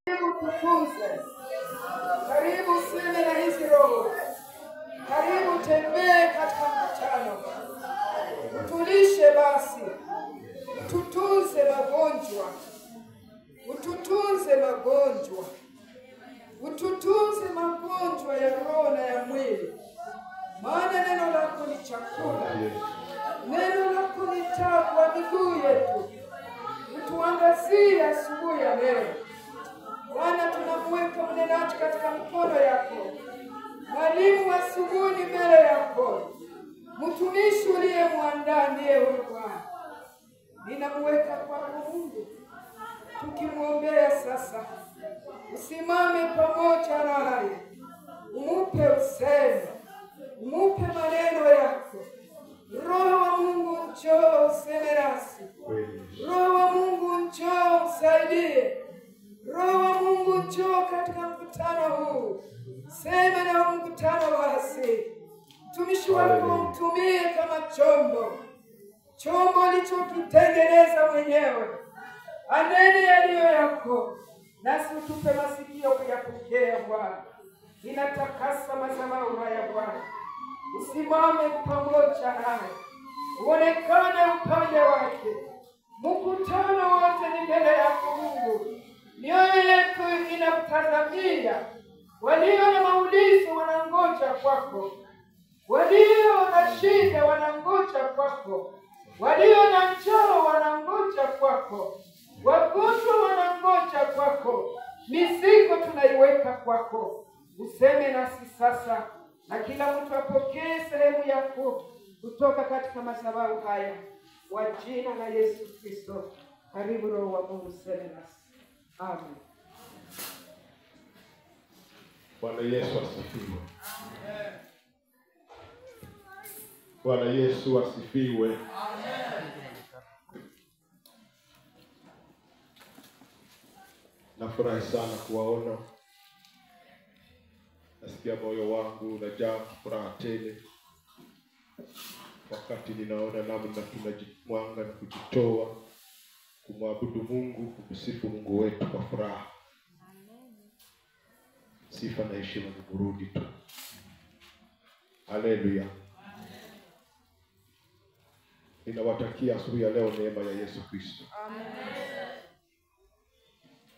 Karibu tukuze, karibu seme na hizi roho, karibu tembee katika mkutano, utulishe basi, ututunze magonjwa, ututunze magonjwa, ututunze magonjwa ya roho na ya mwili, maana neno lako ni chakula, neno lako ni taa kwa miguu yetu. Utuangazie asubuhi ya leo Bwana, tunamweka mnenaji katika mkono yako, mwalimu wa asubuhi mbele yako, mtumishi uliyemwandaa ndiye huyu Bwana. Ninamweka kwako Mungu, tukimwombea sasa, usimame pamoja naye, umupe useme, umupe maneno yako. Roho wa Mungu njoo useme nasi, Roho wa Mungu njoo usaidie, Roho wa Mungu njoo katika mkutano huu, sema na mkutano basi. Mtumishi wako mtumie kama chombo ulichokitengeneza mwenyewe, anene yaliyo yako, nasi utupe masikio kuyapokea Bwana. Ninatakasa madhabahu haya Bwana, usimame pamoja naye, uonekane upande wake. Mkutano wote ni mbele yako Mungu, mioyo yetu inakutazamia. Walio na maulizo wanangoja kwako, walio na shida wanangoja kwako, walio na njaa wanangoja kwako, wagonjwa wanangoja kwako. Mizigo tunaiweka kwako, useme nasi sasa, na kila mtu apokee sehemu yako kutoka katika madhabahu haya, kwa jina la Yesu Kristo. Karibu Roho wa Mungu, sema nasi. Amen. Bwana Yesu asifiwe. Amen. Bwana Yesu asifiwe. Amen. Nafurahi sana kuwaona. Nasikia moyo wangu unajaa furaha tele wakati ninaona namna tunajimwanga na kujitoa kumwabudu Mungu, kumsifu Mungu wetu kwa furaha. Sifa na heshima ni burudi tu. Haleluya. Ninawatakia asubuhi ya leo neema ya Yesu Kristo. Amen.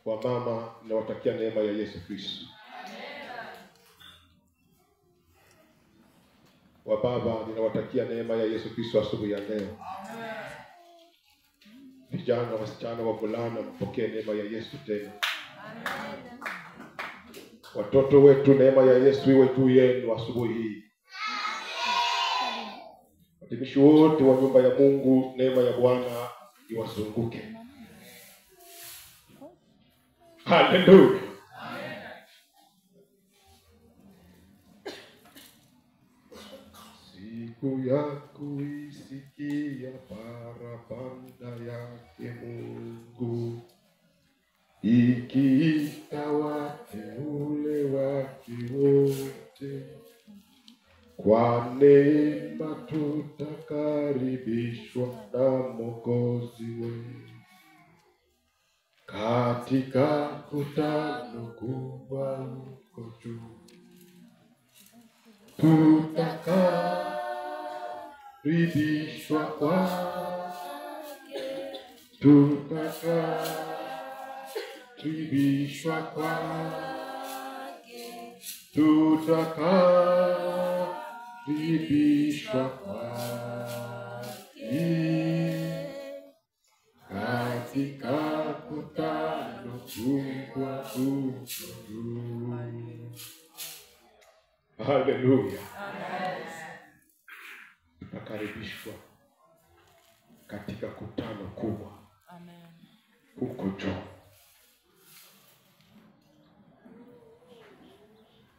Kwa mama, ninawatakia neema ya Yesu Kristo. Amen. Kwa baba, ninawatakia neema ya Yesu Kristo asubuhi ya leo. Amen. Vijana, wasichana, wavulana, mpokee neema ya Yesu tena. Amen. Watoto wetu, neema ya Yesu iwe juu yenu asubuhi hii. Watumishi wote wa nyumba ya Mungu, neema ya Bwana iwazunguke. Haleluya. Siku ya kuisikia parapanda yake Mungu, ikiita wateule wake wote, kwa neema tutakaribishwa na Mwokozi wetu katika kutano kubwa huko juu. Tutakaribishwa kwake, tutakaribishwa kwake, tutakaribishwa kwake katika kutano kubwa huko juu. Haleluya. Tutakaribishwa katika kutano kubwa huko juu.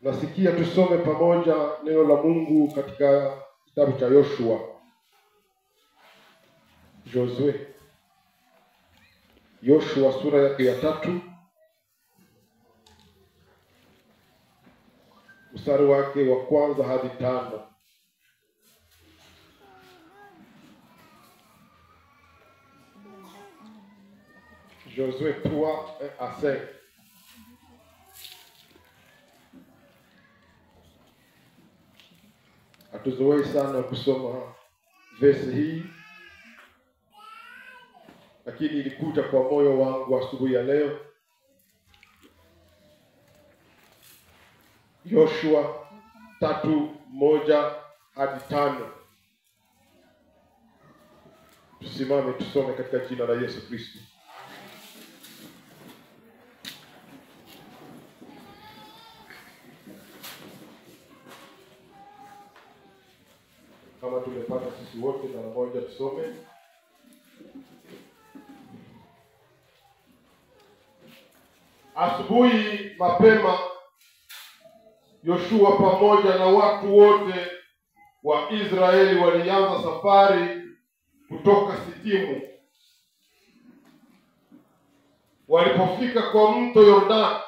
Nasikia tusome pamoja neno la Mungu katika kitabu cha Yoshua sura yake ya 3 mstari wake wa 1 hadi 5. Josué 3, 1 à 5. hatuzoei sana kusoma verse hii, lakini ilikuja kwa moyo wangu asubuhi ya leo. Yoshua 3:1-5. Tusimame tusome katika jina la Yesu Kristo. Kama tumepata sisi wote mara moja tusome. Asubuhi mapema Yoshua pamoja na watu wote wa Israeli walianza safari kutoka Sitimu. Walipofika kwa mto Yordani,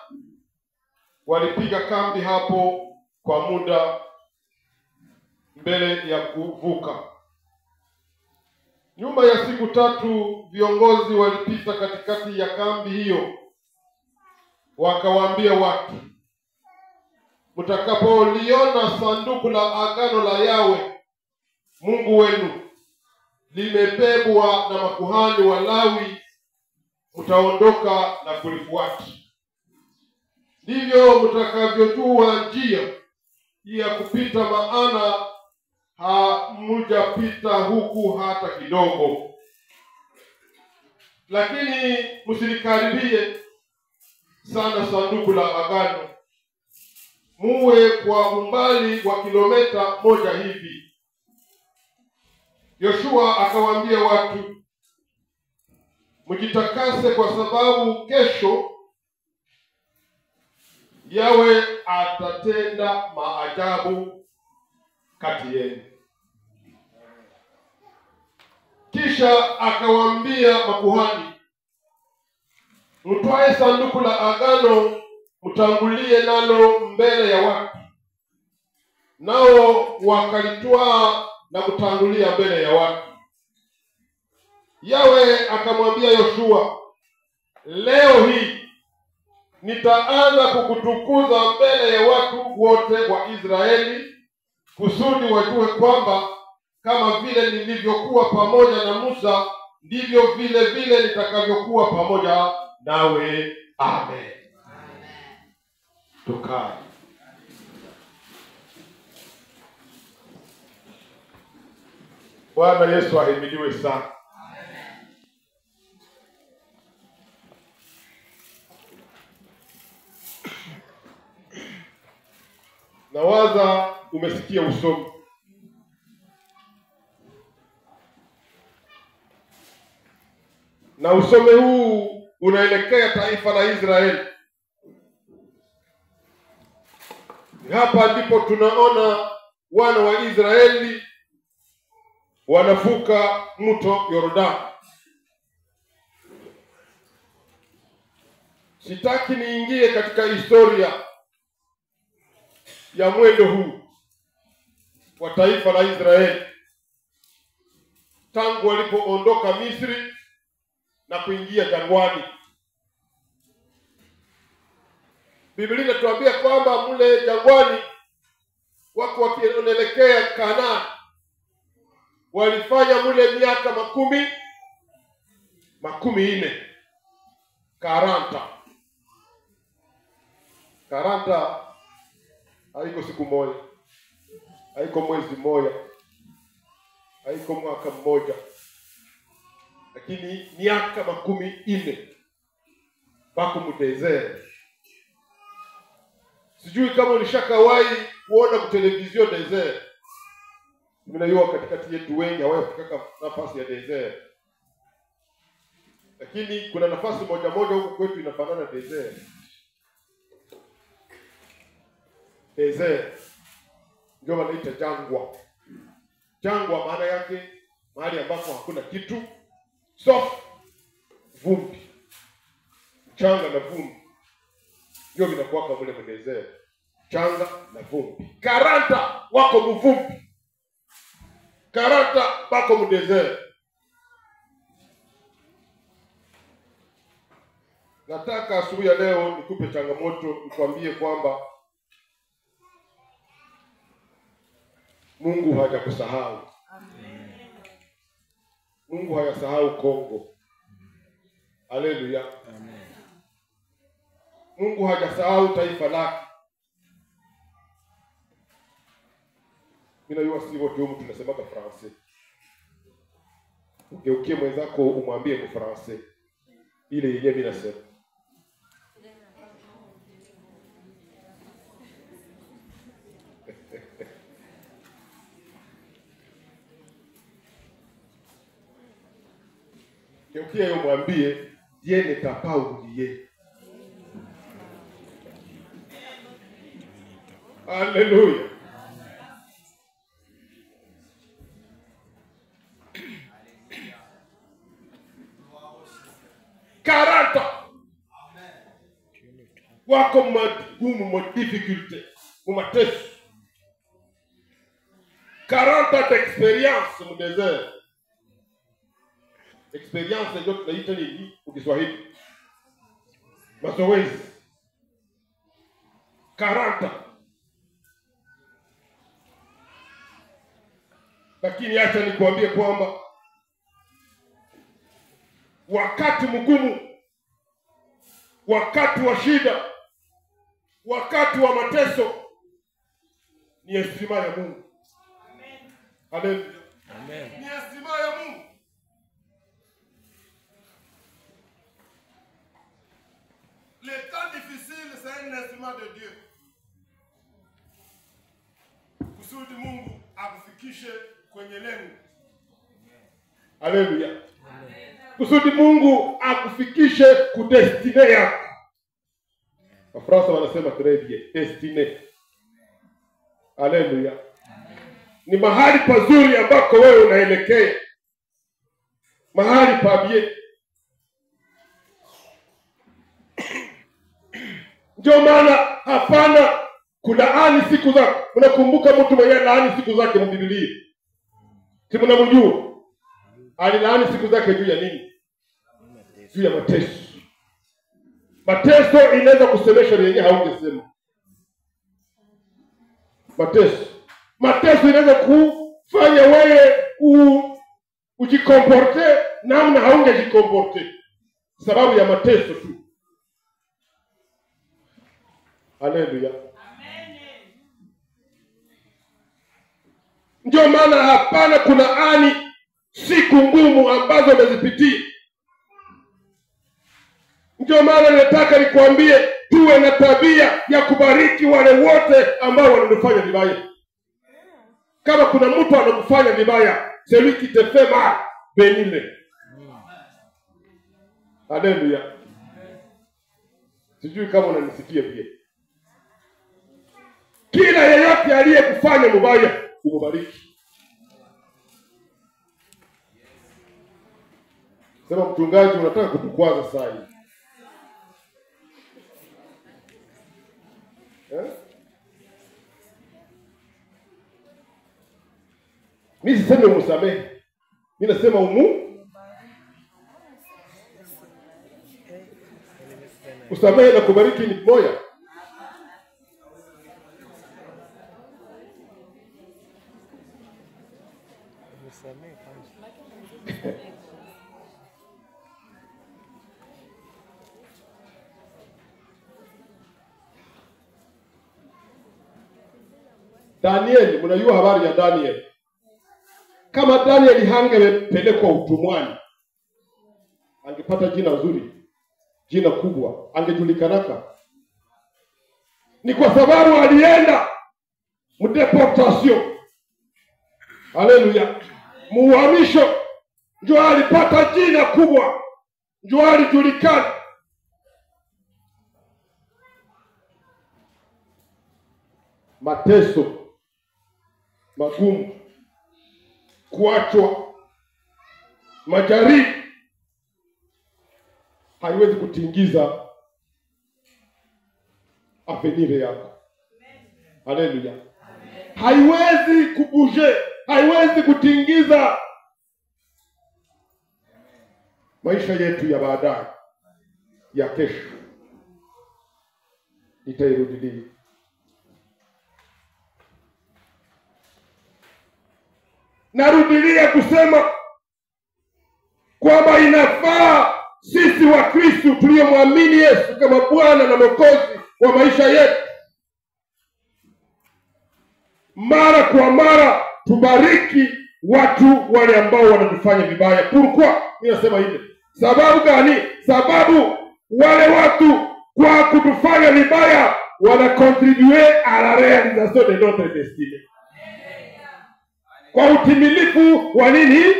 walipiga kambi hapo kwa muda mbele ya kuvuka. Nyuma ya siku 3 viongozi walipita katikati ya kambi hiyo, wakawaambia watu, mtakapoliona sanduku la agano la Yawe Mungu wenu limebebwa na makuhani wa Lawi, mtaondoka na kulifuata. Ndivyo mtakavyojua njia ya kupita, maana hamujapita huku hata kidogo. Lakini msilikaribie sana sanduku la agano, muwe kwa umbali wa kilomita 1 hivi. Yoshua akawaambia watu, mjitakase kwa sababu kesho Yawe atatenda maajabu kati yenu. Kisha akawaambia makuhani, mtwae sanduku la agano, mtangulie nalo mbele ya watu. Nao wakalitwaa na kutangulia mbele ya watu. Yawe akamwambia Yoshua, leo hii nitaanza kukutukuza mbele ya watu wote wa Israeli, kusudi wajue kwamba kama vile nilivyokuwa pamoja na Musa, ndivyo vile vile nitakavyokuwa pamoja nawe. Amen. Tukae. Bwana Yesu ahimidiwe sana. Nawaza umesikia usomi. Na usome huu unaelekea taifa la Israeli. Hapa ndipo tunaona wana wa Israeli wanavuka mto Yordani. Sitaki niingie katika historia ya mwendo huu wa taifa la Israeli tangu walipoondoka Misri na kuingia jangwani. Biblia inatuambia kwamba mule jangwani wako wakielekea Kanaani walifanya mule miaka 40. 40 haiko siku moja, haiko mwezi moja, haiko mwaka mmoja, lakini miaka 40 bako mdezere. Sijui kama ulishakawahi kuona kwa television desert. Mnaiona katikati yetu wengi hawahi kufika nafasi ya desert. Lakini kuna nafasi moja huko kwetu inafanana desert. Desert ndio wanaita jangwa. Jangwa maana yake mahali ambapo hakuna kitu, soft, vumbi, mchanga na vumbi. Ndio vinakuwa kama vile desert, mchanga na vumbi. 40 wako mvumbi, 40 wako mdesert. Nataka asubuhi ya leo nikupe changamoto, nikwambie kwamba Mungu hajakusahau. Mungu hayasahau Kongo. Haleluya. Mungu hajasahau taifa lake. Mimi najua si wote humu tunasema kwa Francais. Ugeukie mwenzako umwambie kwa Francais ile yenyewe mimi nasema. Geukia yeye mwambie Dieu ne t'a pas oublié. Alléluia. Karata wako magumu, ma difficulté, mateso. 40 d'expérience mu désert. Experience ndio tunaita nini kwa Kiswahili? Mazoezi. 40. Lakini acha nikwambie kwamba wakati mgumu, wakati wa shida, wakati wa mateso ni heshima ya Mungu. Amen. Amen. Ni heshima ya Mungu. Les temps difficiles, c'est un instrument de Dieu. Kusudi Mungu akufikishe kwenye lengo. Haleluya. Kusudi Mungu akufikishe kudestine yako. Wafransa wanasema très bien, destine. Haleluya. Ni mahali pazuri ambako wewe unaelekea. Mahali pa bien. Ndio maana hapana kulaani siku zake. Mnakumbuka mtu mwenye laani siku zake mu Biblia? Si mnamjua? Alilaani siku zake juu ya nini? Juu ya mateso. Mateso inaweza kusemesha yenyewe haungesema. Mateso inaweza kufanya wewe ujikomporte namna haungejikomporte sababu ya mateso tu. Haleluya. Amen. Ndio maana hapana kulaani siku ngumu ambazo umezipitia. Ndio maana nataka nikwambie tuwe na tabia ya kubariki wale wote ambao wanatufanya vibaya. Kama kuna mtu anakufanya vibaya, celui qui te fait mal, bénis-le. Haleluya. Sijui kama unanisikia pia. Kila yeyote aliyekufanya mubaya, umubariki. Sema mchungaji, unataka kutukwaza saa hii. Mimi siseme umusamehe. Mimi nasema usamehe na kubariki ni moja. Daniel, mnajua habari ya Daniel? Kama Daniel hangepelekwa utumwani, angepata jina nzuri, jina kubwa, angejulikanaka. Ni kwa sababu alienda mdeportation. Haleluya. Muhamisho, ndio alipata jina kubwa, ndio alijulikana. Mateso magumu, kuachwa, majaribu haiwezi kutingiza avenir yako. Haleluya. Haiwezi kubuje, haiwezi kutingiza maisha yetu ya baadaye, ya kesho. Nitairudilia. narudilia kusema kwamba inafaa sisi wa Kristo tuliyomwamini Yesu kama Bwana na Mwokozi wa maisha yetu, mara kwa mara tubariki watu wale ambao wanatufanya vibaya. Pourquoi ninasema hivi? Sababu gani? Sababu wale watu kwa kutufanya vibaya wana contribuer à la réalisation de notre destinée, kwa utimilifu wa nini?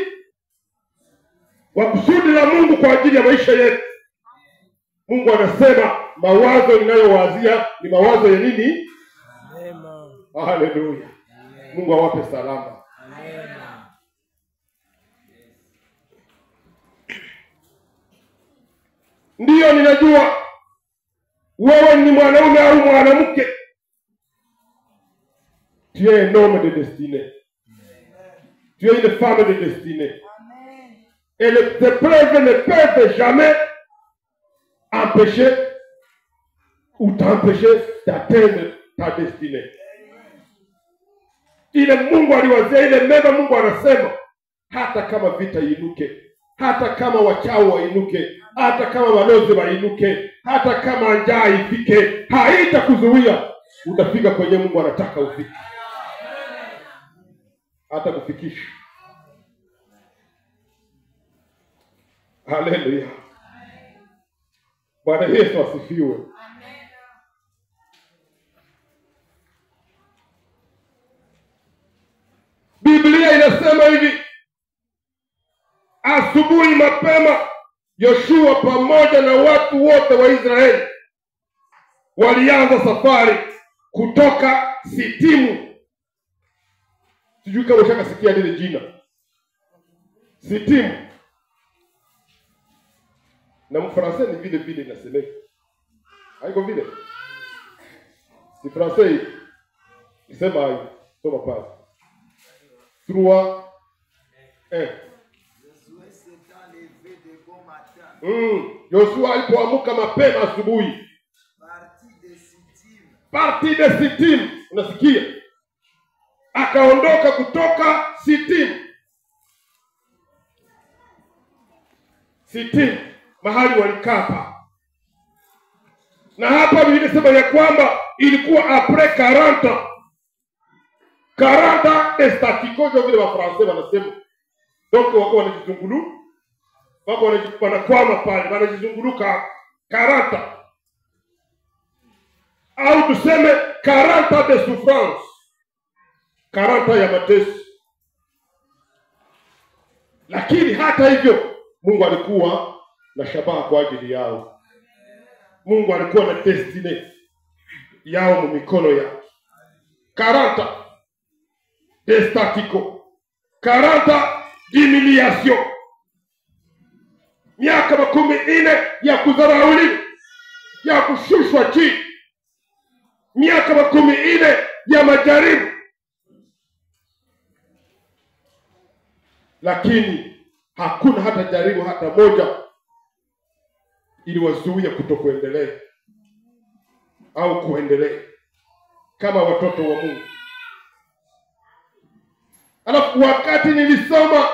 Wa kusudi la Mungu kwa ajili ya maisha yetu. Mungu anasema mawazo ninayowazia ni mawazo ya nini? Haleluya. Mungu awape salama. Ndiyo, ninajua wewe ni mwanaume au mwanamke. Tu es un homme de destinée. Tu es une femme de destinée. Et les épreuves ne peuvent jamais empêcher ou t'empêcher d'atteindre ta destinée. Ile Mungu aliwazia, ile mema Mungu anasema, hata kama vita inuke, hata kama wachawi wainuke, hata kama walozi wainuke, hata kama njaa ifike, haitakuzuia. Utafika kwenye Mungu anataka ufike. Hata kufikisha. Haleluya. Bwana Yesu asifiwe. Biblia inasema hivi: asubuhi mapema Yoshua pamoja na watu wote wa Israeli walianza safari kutoka Sitimu. Sijui kama ushakasikia lile jina Sitimu, na mfransa ni vile vile inasemeka. Haiko vile? Si français isema hayo. Soma pale 3 Yoshua alipoamka mapema asubuhi, parti de Sitimu, unasikia? Akaondoka kutoka Sitimu. Sitimu mahali walikaa. Na hapa Biblia inasema ya kwamba ilikuwa après 40 estatico, ndio vile wa Francais wanasema. Donc wako wanajizungulu, wako wanakwama pale, wanajizunguluka 40, au tuseme 40 de souffrance, 40 ya mateso. Lakini hata hivyo Mungu alikuwa na shabaha kwa ajili yao. Mungu alikuwa na destiny yao mikono yake. 40 de statico, 40 d'humiliation, miaka 40 ya kudharauliwa, ya kushushwa chini, miaka 40 ya majaribu. Lakini hakuna hata jaribu hata moja iliwazuia kutokuendelea au kuendelea kama watoto wa Mungu. Alafu wakati nilisoma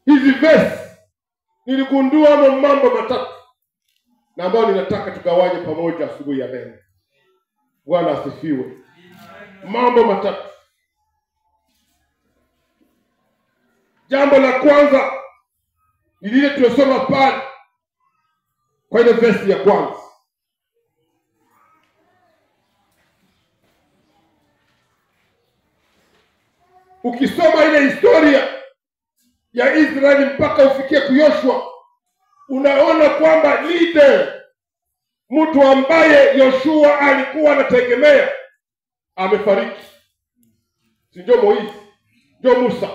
hizi verse niligundua mambo matatu na ambayo ninataka tugawanye pamoja asubuhi ya leo. Bwana asifiwe. Mambo matatu. Jambo la kwanza ni lile tuliyosoma pale kwa ile verse ya kwanza. Ukisoma ile historia ya Israeli mpaka ufikie Yoshua, unaona kwamba leader, mtu ambaye Yoshua alikuwa anategemea, amefariki. Si ndio Moizi? Ndio Musa.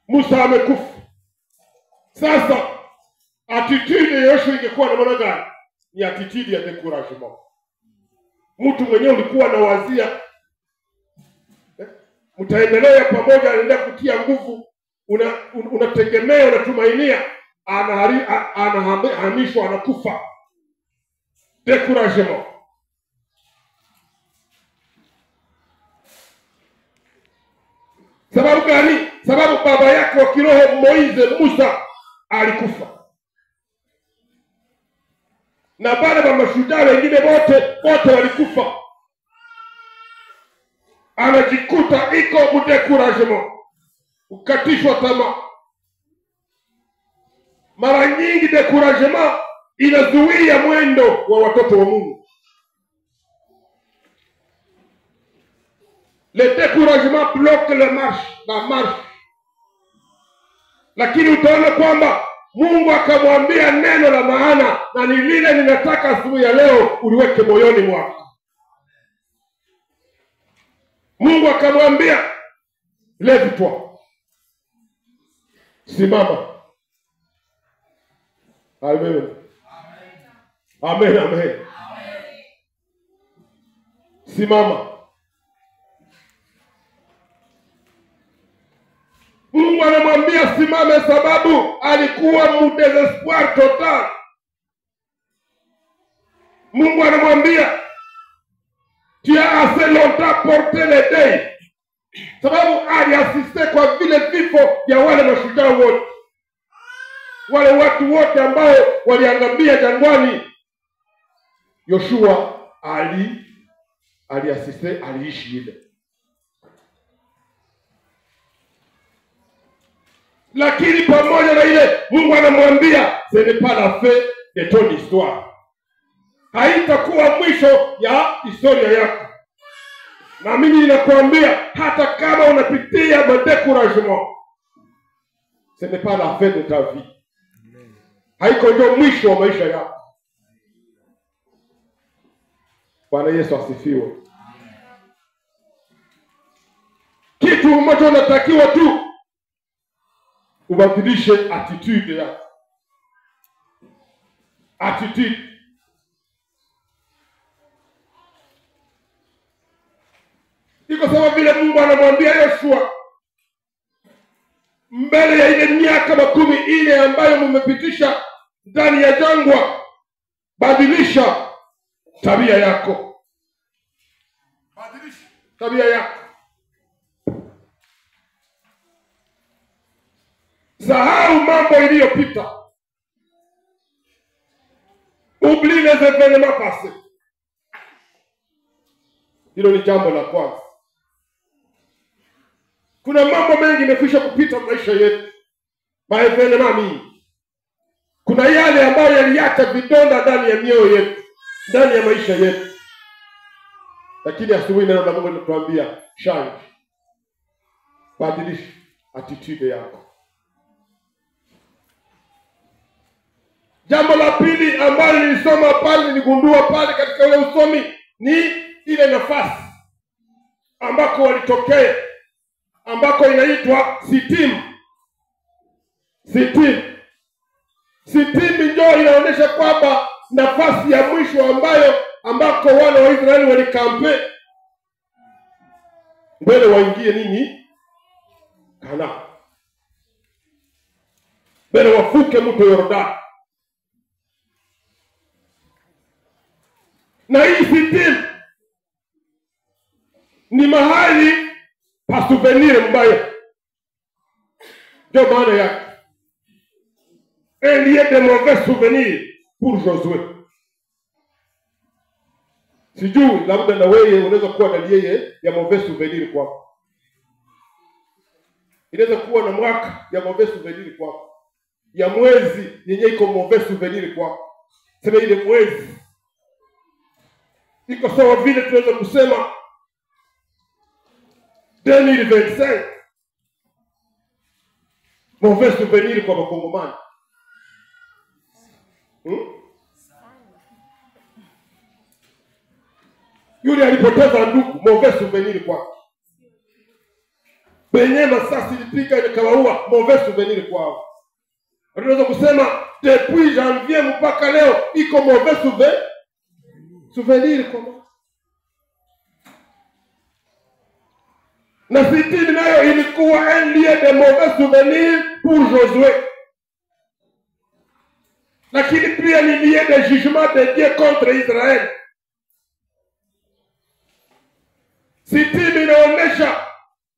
Musa amekufa. Sasa attitude ya Yoshua ingekuwa na maana gani? Ni attitude ya découragement. Mtu mwenyewe ulikuwa na wazia mtaendelea pamoja, anaendelea kutia nguvu, unategemea, unatumainia, anahamishwa, anakufa. Découragement. wa kiroho Moize, Musa alikufa, na baada ya mashujaa wengine wote walikufa. Anajikuta iko mudécouragement, ukatishwa tamaa. Mara nyingi découragement inazuia mwendo wa watoto wa Mungu. Le découragement bloque la marche. Lakini utaona kwamba Mungu akamwambia neno la maana, na ni lile ninataka asubuhi ya leo uliweke moyoni mwako. Mungu akamwambia, lève-toi, simama. Amen. Amen, amen. Simama. Mungu anamwambia simame sababu alikuwa mdesespoir total. Mungu anamwambia tu as assez longtemps porté le deuil, sababu aliasiste kwa vile vifo vya wale mashujaa wote, wale watu wote ambao waliangamia jangwani. Yoshua aliasiste, aliishi ile. Lakini pamoja na ile, Mungu anamwambia ce n'est pas la fin de ton histoire. Haitakuwa mwisho ya historia yako. Na mimi ninakuambia hata kama unapitia découragement, ce n'est pas la fin de ta vie. Haiko ndio mwisho wa maisha yako. Bwana Yesu asifiwe. Kitu ambacho unatakiwa tu ubadilishe attitude yako. Attitude. Iko sawa vile Mungu anamwambia Yoshua, mbele ya ile miaka 40 ambayo mmepitisha ndani ya jangwa, badilisha tabia yako. Badilisha tabia yako. Sahau mambo iliyopita. Oublie les événements passés. Hilo ni jambo la kwanza. Kuna mambo mengi yamekwisha kupita maisha yetu. Maevenema mingi. Kuna yale ambayo yaliacha vidonda ndani ya mioyo yetu, ndani ya maisha yetu. Lakini asubuhi neno la Mungu linatuambia change. Badilisha attitude yako. Jambo la pili ambalo nilisoma pale, niligundua pale katika ule usomi, ni ile nafasi ambako walitokea, ambako inaitwa Sitim. Sitim ndio inaonyesha kwamba nafasi ya mwisho ambako wana wa Israeli walikampe mbele waingie nini? Kana. Mbele wafuke mto Yordani. Na hii Sitim ni mahali pa souvenir mbaya. Ndio maana yake. Un lieu de mauvais souvenirs pour Josué. Sijui labda na wewe unaweza kuwa na lieu ya mauvais souvenir kwako. Inaweza kuwa na mwaka ya mauvais souvenir kwako. Ya mwezi yenye iko mauvais souvenir kwako. Sema ile mwezi iko sawa vile tunaweza kusema 2025. Mauvais souvenir kwa Wakongomani. Yule alipoteza ndugu, mauvais souvenir kwake. Benye masasi ilipika ikawaua, mauvais souvenir kwao. Tunaweza kusema depuis janvier mpaka leo iko mauvais souvenir kwao. Na Sitim nayo ilikuwa un lieu de mauvais souvenirs pour Josué. Lakini pia ni lieu de jugement de Dieu contre Israël. Sitim inaonyesha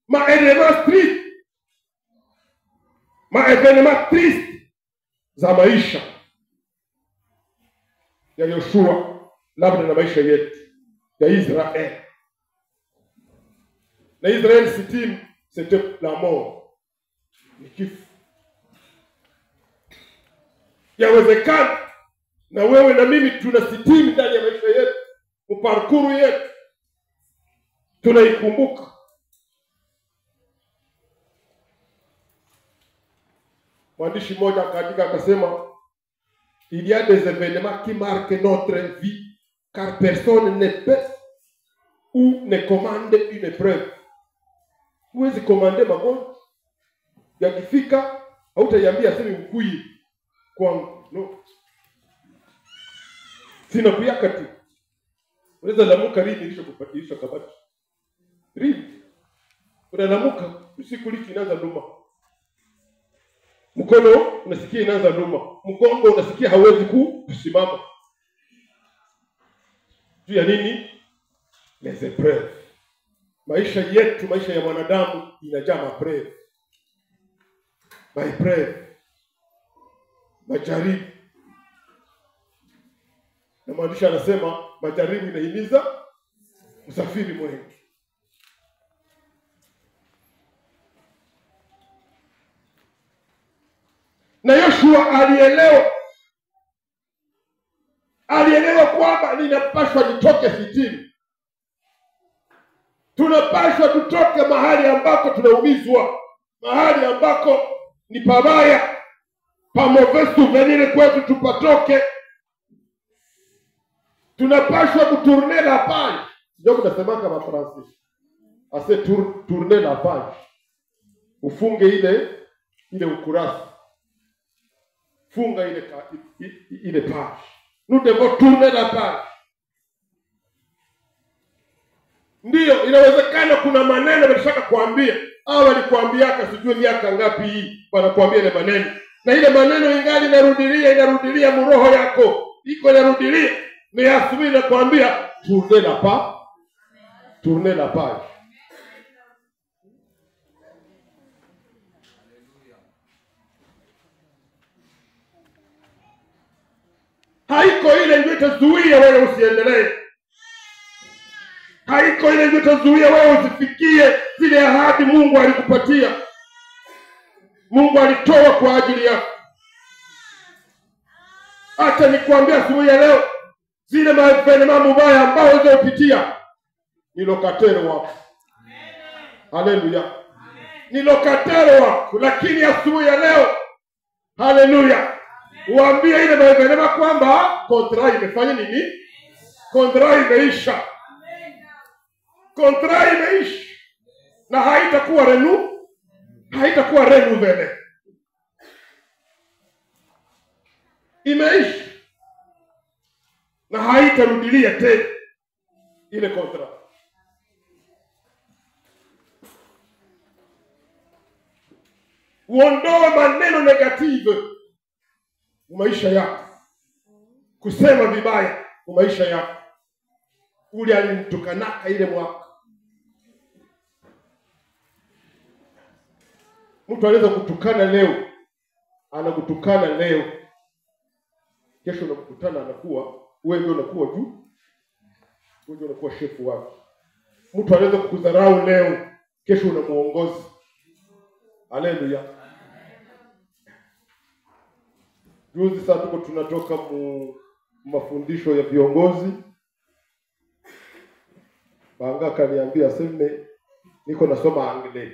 maeneo street maevenema triste za maisha ya Yoshua, labda na maisha yetu ya Israeli. Na Israeli sitim, c'était la mort, ni kifo. Yawezekana na wewe na mimi tunasitimu ndani ya maisha yetu, uparkuru yetu tunaikumbuka. Mwandishi mmoja akaandika akasema, il y a des événements qui marquent notre vie car personne ne peut ou ne commande une épreuve. Huwezi komande magonjwa. Yakifika hautaiambia sema mkui kwangu. No. Sina kuyaka tu. Unaweza lamuka lini nilichokupatisha kabati. Lini? Unalamuka usiku liki inaanza nduma. Mkono unasikia inaanza nduma. Mgongo unasikia hawezi kusimama. Juu ya nini? Les épreuves. Maisha yetu, maisha ya mwanadamu inajaa mapreve. Mapreve. Majaribu. Na mwandishi anasema majaribu inahimiza usafiri mwingi. Na Yoshua alielewa kwamba ninapaswa nitoke fitini. Tunapaswa tutoke mahali ambako tunaumizwa, mahali ambako ni pabaya, pa mauvais souvenir kwetu tupatoke. Tunapaswa kutourner la page. Ndio tunasema kama Francis. Ase tourner la page. Ufunge ile ukurasa. Funga ile page. Nous devons tourner la page. Ndiyo, inawezekana kuna maneno wanataka kuambia. Au walikuambiaka sijui miaka ngapi hii wanakuambia ile maneno. Na ile maneno ingali inarudilia mroho yako. Iko inarudilia. Ni asubuhi na kuambia tourner la page. Haiko ile ndio itazuia wewe usiendelee. Haiko ile ndio itazuia wewe usifikie zile ahadi Mungu alikupatia. Mungu alitoa kwa ajili yako. Acha nikwambia asubuhi ya leo, zile mavenema mabaya ambao unazopitia ni lokatero wako. Haleluya. Ni lokatero wako, lakini asubuhi ya leo, haleluya, uambie ile mavenema kwamba kontra imefanya nini? Kontra imeisha. Kontra imeisha. Na haitakuwa renouvelée. Imeisha. Na haitarudilia tena ile kontra. Uondoe maneno negative maisha yako. Kusema vibaya maisha yako. Ule alimtukanaka ile mwaka. Mtu anaweza kutukana leo, anakutukana leo. Kesho unakutana anakuwa wewe ndio unakuwa juu. Wewe ndio unakuwa shefu wako. Mtu anaweza kukudharau leo, kesho unamuongoza. Haleluya. Juzi sasa tuko tunatoka mafundisho ya viongozi. Banga kaniambia seme niko nasoma Anglais.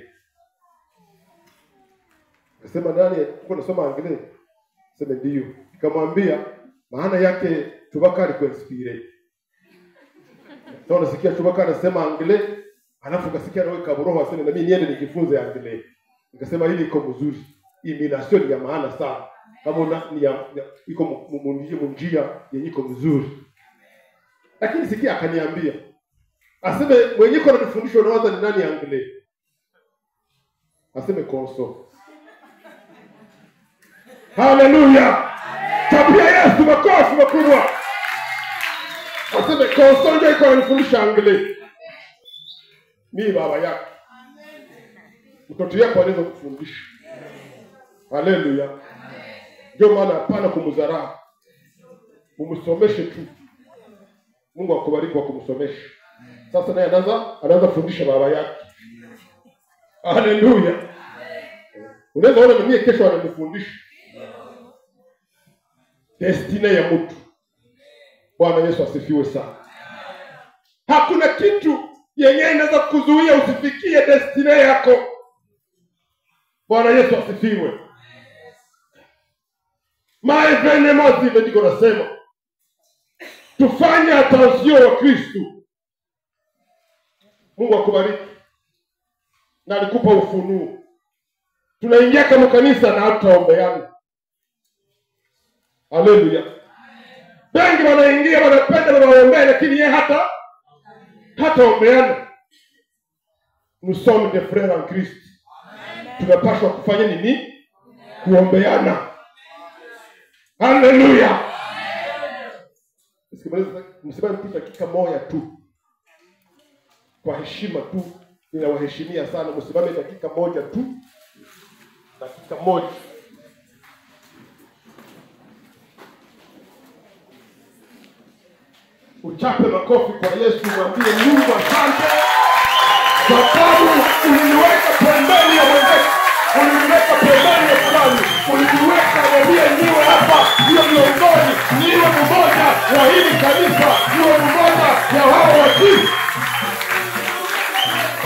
Akasema nani uko nasoma Anglais? Sema ndio. Nikamwambia maana yake Chubaka alikuwa inspire. Sasa unasikia Chubaka anasema Anglais, alafu kasikia roho kaburoho aseme na mimi niende nijifunze Anglais. Nikasema hili iko mzuri. Hii immigration ya maana sana. Kama iko munjia yenye iko mzuri. Lakini sikia akaniambia aseme mwenye kwa nifundisho unawaza ni nani Anglais? Aseme konso. Haleluya. Tabia Yesu makofi makubwa. Aseme konso ndio iko nifundisha Anglais. Mimi baba yako. Mtoto yako anaweza kufundisha. Haleluya. Ndio maana hapana kumdharau. Umsomeshe tu. Mungu akubariki kwa kumsomesha. Sasa naye anaanza kufundisha baba yake. Haleluya. Unaweza ona mimi kesho ananifundisha destiny ya mtu. Bwana Yesu asifiwe sana. Hakuna kitu yenye inaweza kuzuia usifikie destiny yako. Bwana Yesu asifiwe. Maevenema zive niko nasema. Tufanye attention wa Kristo. Mungu akubariki. Na alikupa ufunuo. Tunaingia kama kanisa na tutaombeana. Haleluya. Wengi wanaingia wanapenda waombe lakini yeye hata ombeana. Nous sommes des frères en Christ. Tunapaswa kufanya nini? Kuombeana. Haleluya. Msimame tu dakika moja tu. Kwa heshima tu. Ninawaheshimia sana. Msimame dakika moja tu. Dakika moja. Uchape makofi kwa Yesu, mwambie Mungu asante. Sababu uliniweka pembeni ya mwenzako. Uliniweka pembeni ya fulani. Uliniweka mwambie niwe hapa, niwe miongoni, niwe mmoja wa hili kanisa, niwe mmoja ya hao watu.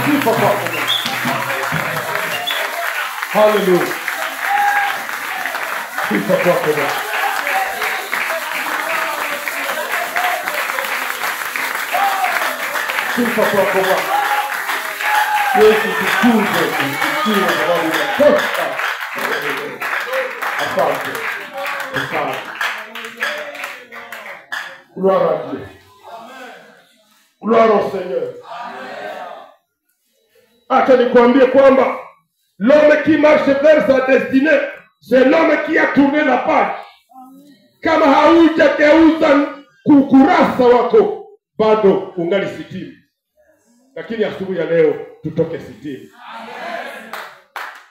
Sifa kwako. Haleluya. Sifa kwako. Sifa kwako Bwana. Yesu tukuze, tukuze sababu unatosha. Asante. Asante. Gloire à Dieu. Gloire au Seigneur. Acha nikwambie kwamba l'homme qui marche vers sa destinée, c'est l'homme qui a tourné la page. Kama haujageuza ukurasa wako, bado ungali sitini. Lakini asubuhi ya leo tutoke sitini.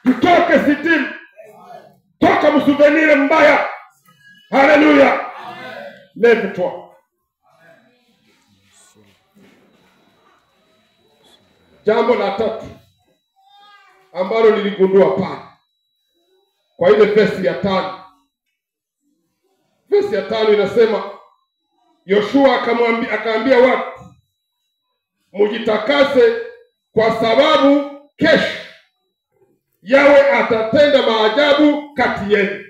Tutoke sitini. Toka msouvenir mbaya. Haleluya. Lève-toi. Jambo la tatu ambalo niligundua pale kwa ile verse ya 5. Verse ya 5 inasema Yoshua akaambia watu, mujitakase kwa sababu kesho Yawe atatenda maajabu kati yenu.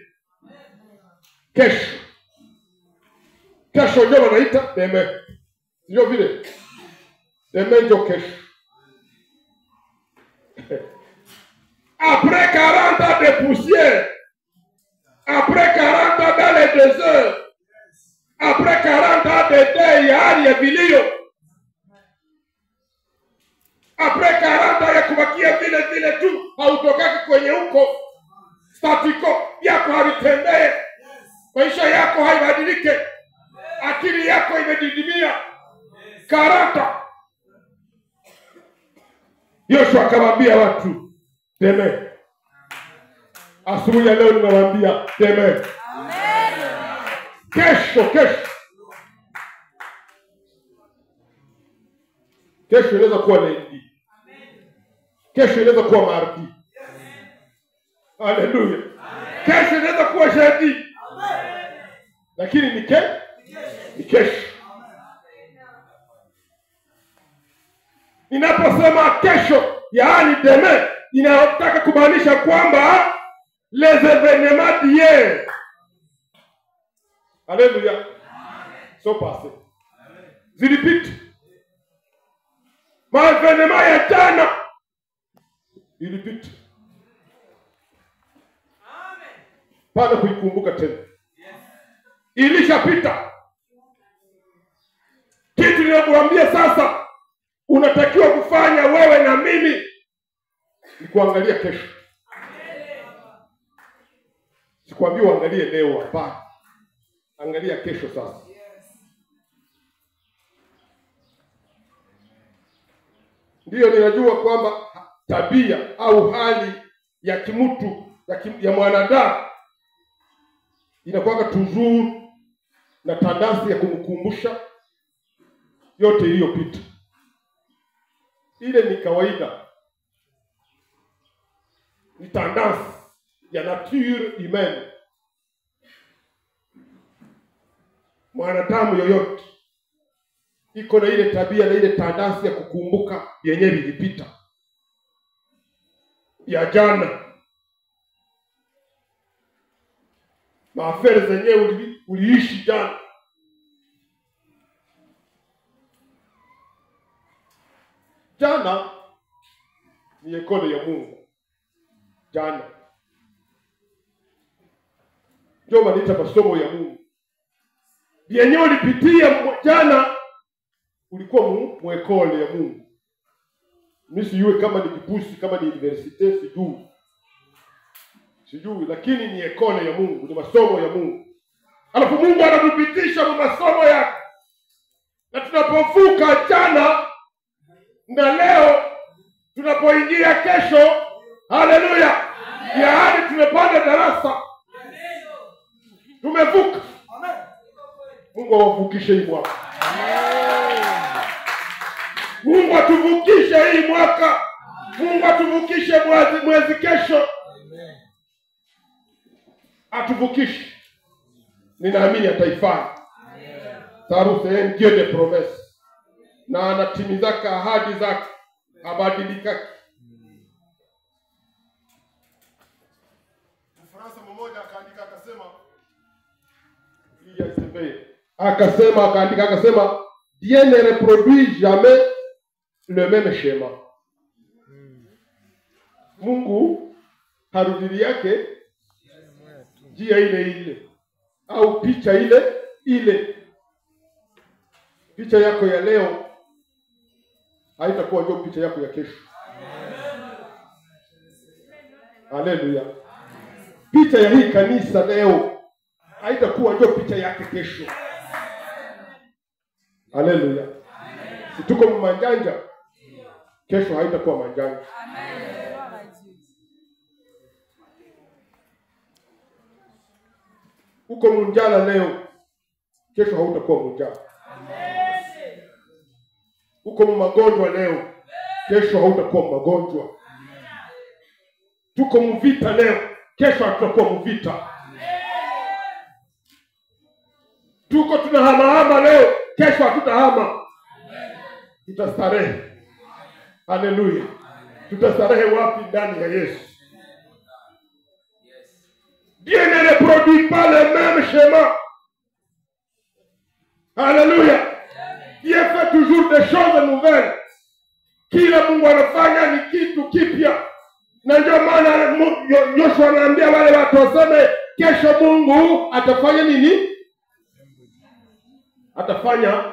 Kesho ndio wanaita deme. Sio vile. Deme ndio kesho. Après 40 ans de poussière, après 40 ans dans le désert, après 40 ans de deuil ya hali ya vilio, après 40 ans ya kubakia vile tu, hautokaki kwenye huko statiko yako havitembee, maisha yako haibadilike, akili yako imedidimia. 40. Yoshua akamwambia watu, deme. Asubuhi ya leo ninawaambia deme. Amen. Kesho. Kesho inaweza kuwa lendi. Kesho inaweza kuwa mardi. Haleluya. Kesho inaweza kuwa jadi. Lakini ni kesho. Ninaposema kesho, yaani deme, inataka kumaanisha kwamba les événements d'hier. Alléluia. Sont passés. Zilipita. Maevenema ya jana ilipita. Amen. Pana kuikumbuka tena. Ilishapita. Kitu ninakuambia sasa unatakiwa kufanya wewe na mimi ni kuangalia kesho. Sikwambia uangalie leo hapa. Angalia kesho sasa. Ndiyo ninajua kwamba tabia au hali ya kimtu ya mwanadamu inakuwa toujours na tandasi ya kumkumbusha yote iliyopita. Ile ni kawaida, ni tandasi ya nature humaine. Mwanadamu yoyote iko na ile tabia na ile tandasi ya kukumbuka yenyewe ilipita, ya jana, maaferi zenyewe uliishi jana. Jana ni ekole ya Mungu. Jana ndio wanaita masomo ya Mungu. Yenyewe ulipitia jana ulikuwa mwekole ya Mungu. Mimi sijui kama ni kipusi, kama ni university, sijui, lakini ni ekole ya Mungu, ni masomo ya Mungu. Alafu Mungu anatupitisha kwa masomo yake. Na tunapovuka jana na leo, tunapoingia kesho, haleluya, yaani tumepanda darasa, tumevuka. Mungu awavukishe hii mwaka. Mungu atuvukishe hii mwaka. Mungu atuvukishe mwezi kesho. Atuvukishe. Ninaamini ataifanya. Sababu c'est un Dieu de promesses. Na anatimizaka ahadi zake, habadilika. Mfaransa mmoja akaandika akasema, akasema Dieu ne reproduit jamais le même schéma. Mungu harudili yake njia ile au picha ile. Picha yako ya leo haitakuwa ndio picha yako ya kesho. Haleluya. Picha ya hii kanisa leo haitakuwa ndio picha yake kesho. Haleluya. Si tuko manjanja, kesho haitakuwa manjanja. Uko munjala leo, kesho hautakuwa munjala. Uko magonjwa leo, kesho hautakuwa magonjwa. Tuko mvita leo, kesho hatutakuwa mvita. Tuko tunahama leo, kesho hatutahama. Tutastarehe. Haleluya. Tutastarehe wapi? Ndani ya Yesu. Dieu ne reproduit pas le même schéma. Alléluia. Dieu fait toujours des choses nouvelles. Kila Mungu anafanya ni kitu kipya. Na ndio maana Yoshua anaambia wale watu waseme kesho Mungu atafanya nini? Atafanya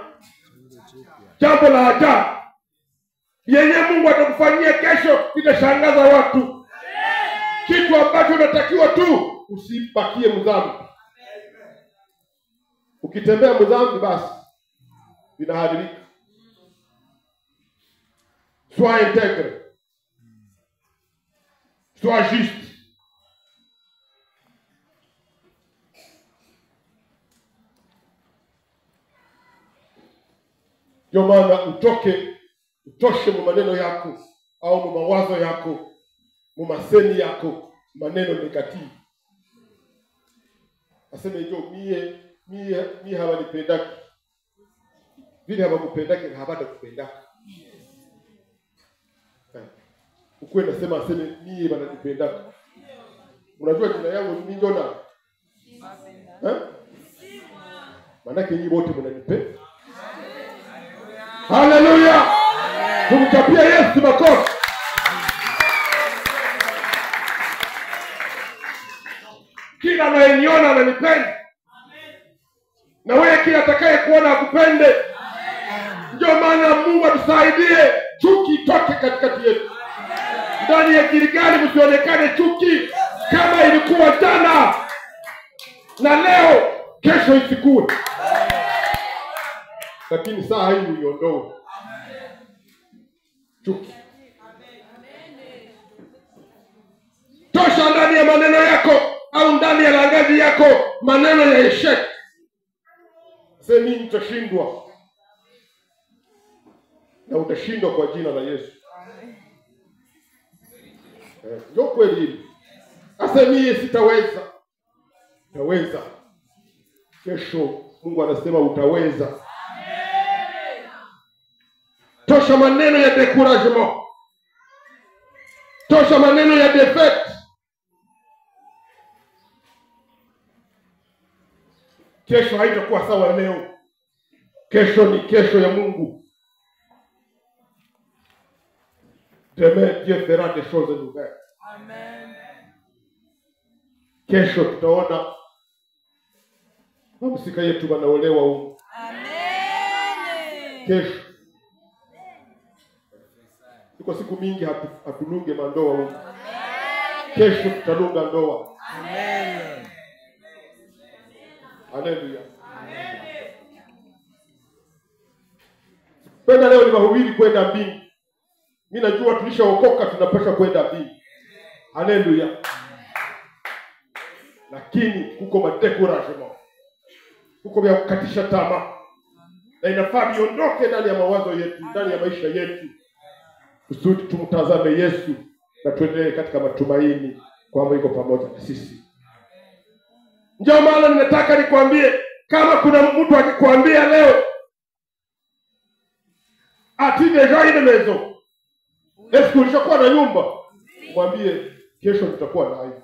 jambo la ajabu. Yenye Mungu atakufanyia kesho itashangaza watu. Kitu ambacho unatakiwa tu usipakie mdhambi. Ukitembea mdhambi basi vinaharibika. Sois intègre. Sois juste. Ndio maana utoshe mu maneno yako au mu mawazo yako, mu masemi yako maneno negativu. Aseme hiyo mie hawanipendaki. Vile hawakupendaki habada kupendaka. Ukwe nasema aseme mie wananipendaka. Unajua jina yangu ni Jona? Manake nyinyi wote mnanipenda. Haleluya. Tumtapia Yesu makofi. Kila anayeniona ananipenda. Na wewe kila atakaye kuona akupende. Ndio maana Mungu atusaidie chuki itoke katikati yetu. Ndani ya Gilgali msionekane chuki kama ilikuwa jana na leo, kesho isikuwe. Lakini saa hii uiondoe chuki. Tosha ndani ndani ya maneno yako au ndani ya langazi yako maneno ya Eshek, sema nitashindwa, na utashindwa kwa jina la Yesu. Ndio kweli. Asemie sitaweza. Utaweza. Kesho Mungu anasema utaweza. Amen. Tosha maneno ya découragement. Tosha maneno ya defeat. Kesho haitakuwa sawa leo. Kesho ni kesho ya Mungu. Demain Dieu fera des choses nouvelles. Amen. Kesho tutaona mamsika yetu wanaolewa huko. Amen. Kesho. Siku mingi hatulunge mandoa huko. Kesho tutalunga ndoa. Amen. Haleluya. Amen. Penda leo ni mahubiri kwenda mbingu. Mimi najua tulishaokoka tunapaswa kwenda mbingu. Haleluya. Lakini kuko madécouragement. Kuko vya kukatisha tamaa. Na inafaa viondoke ndani ya mawazo yetu, ndani ya maisha yetu. Kusudi tumtazame Yesu na tuendelee katika matumaini kwamba yuko pamoja na sisi. Ndio maana ninataka nikwambie, kama kuna mtu akikwambia leo ati deja ile maison, est-ce que ulishakuwa na nyumba? Mwambie kesho nitakuwa nayo.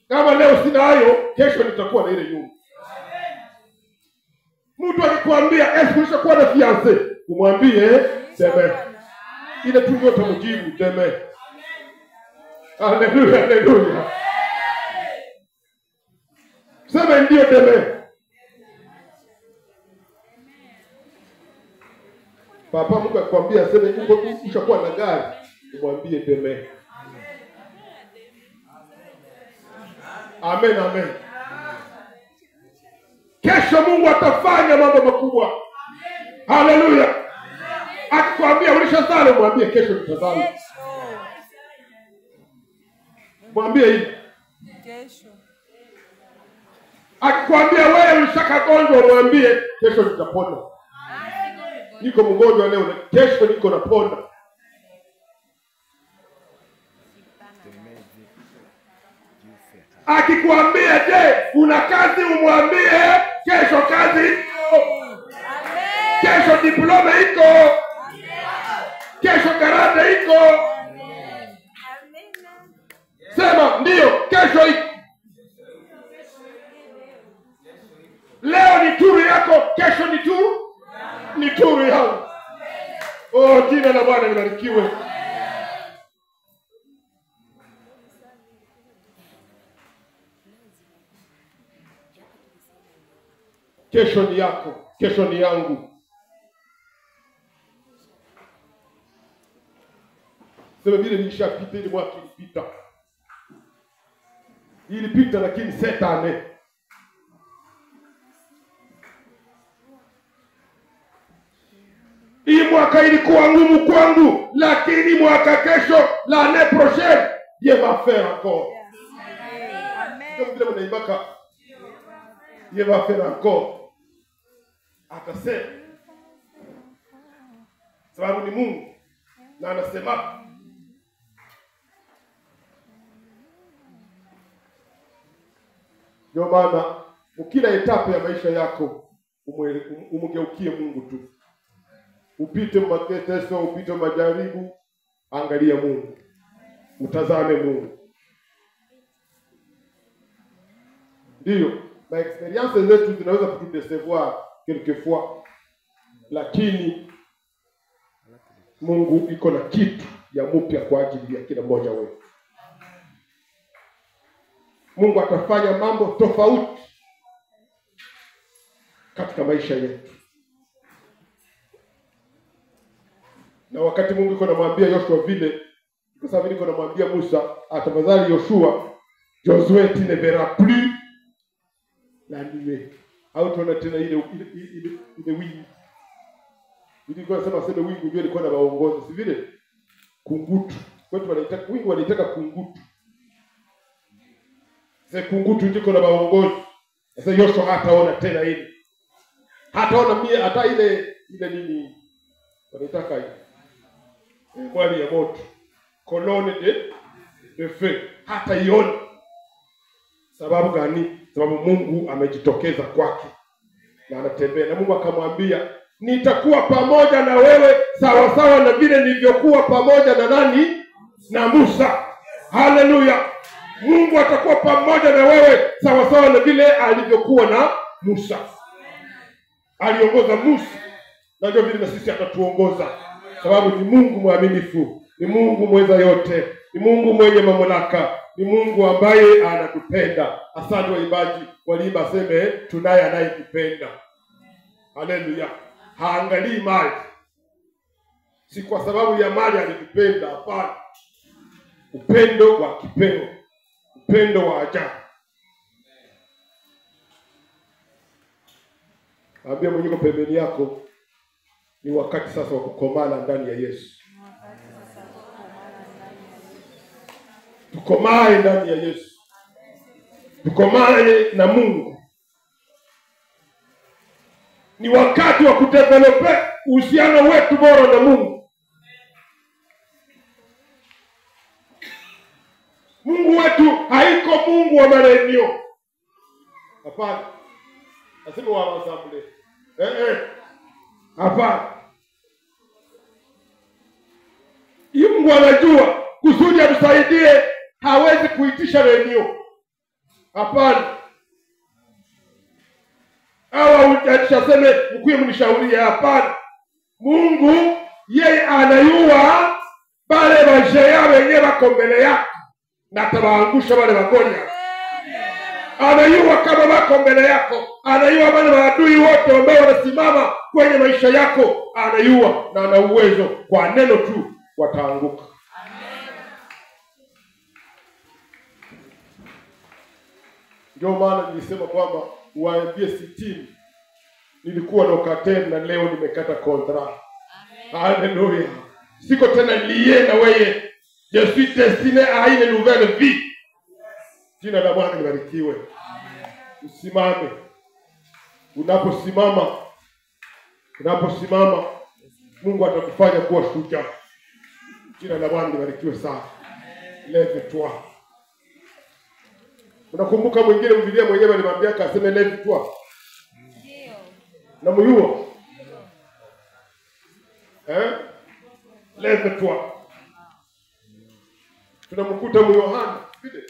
Kama leo sina hayo, kesho nitakuwa na ile nyumba. Mtu akikwambia est-ce que ulishakuwa na fiancé? Umwambie demain. Ile tu ndio utamujibu demain. Haleluya, haleluya. Sema ndio demain. Papa Mungu akwambia sema uko ushakuwa na gari, umwambie demain. Amen, amen. Kesho Mungu atafanya mambo makubwa. Haleluya. Akikwambia ulishazali, mwambie kesho nitazali. Mwambie hivi. Kesho. Akikwambia wewe ulishakagonjwa, mwambie kesho nitapona. Niko mgonjwa leo na kesho niko napona. Akikwambia je, una kazi, umwambie kesho kazi iko. Kesho diploma iko. Kesho karate iko. Sema ndio, kesho iko. Leo ni turu yako, kesho ni turu yangu. Oh, jina la Bwana libarikiwe. Kesho ni yako, kesho ni yangu. Sema vile nilishapita ile mwaka ilipita. Ilipita lakini 7 ane. Hii mwaka ilikuwa ngumu kwangu, lakini mwaka kesho, l'année prochaine, Dieu va faire encore. Amen. Vile mnaibaka, Dieu va faire encore. Atasema. Sababu ni Mungu na anasema. Ndio maana kila etape ya maisha yako umgeukie Mungu tu. Upite mateso, upite majaribu, angalia Mungu. Utazame Mungu. Ndio, na experience zetu zinaweza kutudecevoir quelquefois. Lakini Mungu iko na kitu ya mpya kwa ajili ya kila mmoja wetu. Mungu atafanya mambo tofauti katika maisha yetu. Na wakati Mungu yuko anamwambia Yoshua vile, kwa sababu niko namwambia Musa, atafadhali Yoshua, Josué tu ne verras plus la nuée. Au tuona tena ile wingu. Nilikuwa nasema sema wingu ndio ilikuwa na waongozi, si vile? Kungutu. Kwetu wanaitaka wingu, wanaitaka kungutu. sekungutu ndiko na baongozi. Sasa Yoshua hataona tena hili. Hataona mie hata ile nini wanataka hiyo. Mwali ya moto. Colonne de feu. Hata ione. Sababu gani? Sababu Mungu amejitokeza kwake. Na anatembea na Mungu akamwambia, nitakuwa pamoja na wewe sawa sawa na vile nilivyokuwa pamoja na nani? Na Musa. Haleluya. Mungu atakuwa pamoja na wewe sawa sawa na vile alivyokuwa na Musa. Aliongoza Musa, na ndio vile na sisi atatuongoza. Sababu ni Mungu mwaminifu, ni Mungu mweza yote, ni Mungu mwenye mamlaka, ni Mungu ambaye anatupenda. Asante waimbaji, waliimba seme tunaye anayetupenda. Haleluya. Haangalii mali. Si kwa sababu ya mali alitupenda, hapana. Upendo wa kipeo, upendo wa ajabu. Ambia mwenye pembeni yako, ni wakati sasa wa kukomana ndani ya Yesu. Tukomae ndani ya Yesu. Tukomae na Mungu. Ni wakati wa kudevelope uhusiano wetu bora na Mungu. Mungu wetu haiko Mungu wa marenio. Hapana. Nasema wa ensemble. Hapana. Mungu anajua kusudi atusaidie, hawezi kuitisha renio. Hapana. Hawa utashaseme mkuye mnishauria, hapana. Mungu yeye anayua bale bajea wenye bako mbele yako na tabaangusha bale bagonya. Anayua kama bako mbele yako, anayua bale maadui wote ambao wanasimama kwenye maisha yako, anayua na ana uwezo kwa neno tu wataanguka. Ndio maana nilisema kwamba waambie 60 nilikuwa na ukateni na leo nimekata kontra. Haleluya. Siko tena lié na wewe. Je suis destiné à une nouvelle vie. Jina la Bwana libarikiwe. Usimame. Unaposimama Mungu atakufanya kuwa shujaa. Jina la Bwana libarikiwe sana. Lève-toi. Unakumbuka mwingine Biblia mwenyewe alimwambia akasema lève-toi. Ndio. Na muyua. Lève-toi. Tunamkuta Yohana, vile.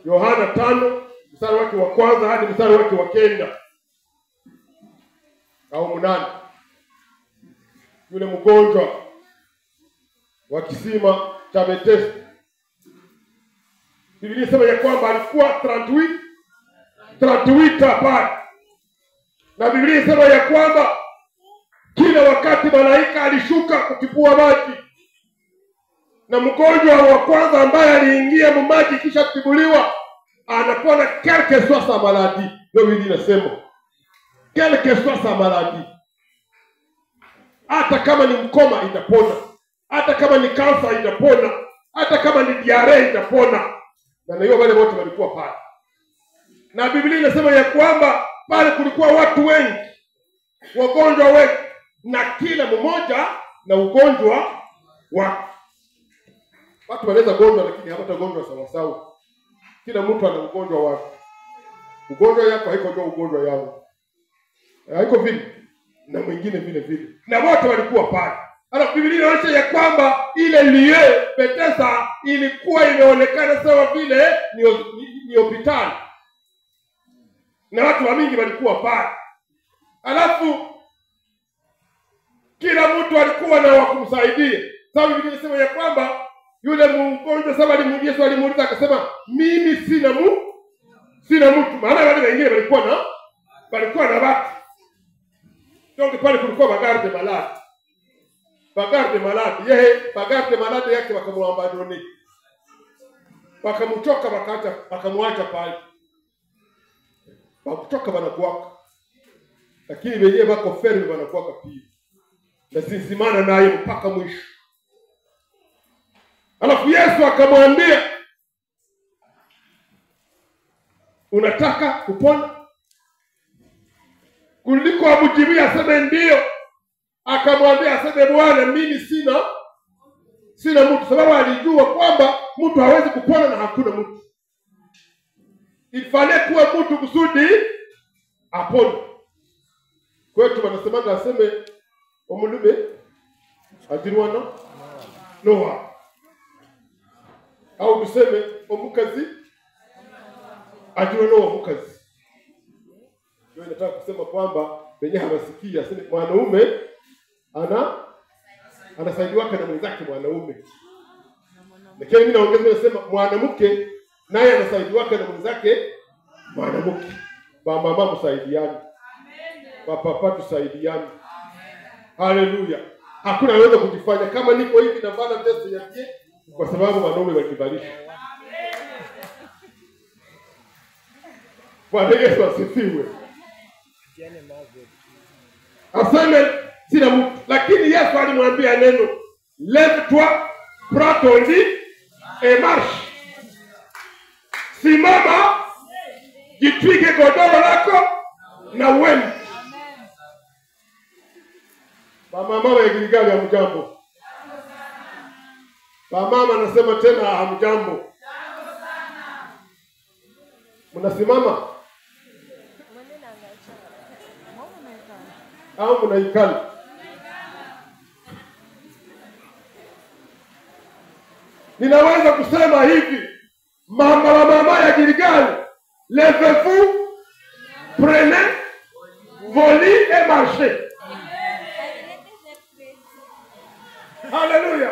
Yohana 5 mstari wake wa kwanza hadi mstari wake wa 9 au 8. Yule mgonjwa wa kisima cha Bethesda, Biblia inasema ya kwamba alikuwa 38 hapa. Na Biblia inasema ya kwamba kila wakati malaika alishuka kutipua maji. Na mgonjwa wa kwanza ambaye aliingia maji kisha kutibuliwa anakuwa na quelque soit sa maladie. Ndio Biblia inasema quelque soit sa maladie. Hata kama ni mkoma itapona, hata kama ni kansa itapona, hata kama ni diarrhea itapona. Na hiyo wale wote walikuwa pale. Na Biblia inasema ya kwamba pale kulikuwa watu wengi, wagonjwa wengi, na kila mmoja na ugonjwa wake. Watu wanaweza gonjwa lakini hawatagonjwa sawa sawa. Kila mtu ana ugonjwa wake. Ugonjwa yako haiko ndio ugonjwa yao. Haiko vile na mwingine vile vile. Na wote walikuwa pale. Alafu Biblia inaonyesha ya kwamba ile liye Bethesda ilikuwa imeonekana sawa vile ni hospitali. Na watu wengi walikuwa pale. Alafu kila mtu alikuwa na wa kumsaidia. Sababu Biblia inasema ya kwamba yule mgonjwa sababu alimuuliza akasema mimi sina mtu. Maana wale wengine walikuwa na watu. Donc pale kulikuwa bagarde malade. Bagarde malade yake wakamwabandoni. Wakamchoka wakamwacha pale. Wakutoka wanakuwaka. Lakini wenyewe wako ferme wanakuwaka pia. Na sinzimana naye mpaka mwisho. Alafu Yesu akamwambia unataka kupona? Kuliko amjibia aseme ndio, akamwambia aseme Bwana, mimi sina mtu, sababu alijua kwamba mtu hawezi kupona na hakuna mtu. Ifanye kuwa mtu kusudi apone. Kwetu wanasemaga aseme omulume adirwana Noa, au tuseme omukazi adirwana Noa mukazi. Ndio nataka kusema kwamba penye hawasikia aseme mwanaume anasaidiwa na mwenzake mwanaume. Lakini mimi naongeza nasema mwanamke naye anasaidiwa na mwenzake mwanamke. Mama msaidiane. Papa tusaidiane. Haleluya. Hakuna anaweza kujifanya kama niko hivi na bana test yake kwa sababu wanaume walikibalisha. Bwana Yesu asifiwe. Aseme sina mtu, lakini Yesu alimwambia neno, lève-toi, prends ton lit et marche. Simama, jitwike godoro lako na uende. Mama wa Gilgali hamjambo. Mama anasema tena hamjambo. Mnasimama? Au mnaikala? Ninaweza kusema hivi, mama ya Gilgali, levez-vous, prenez vos lits et marchez. Haleluya.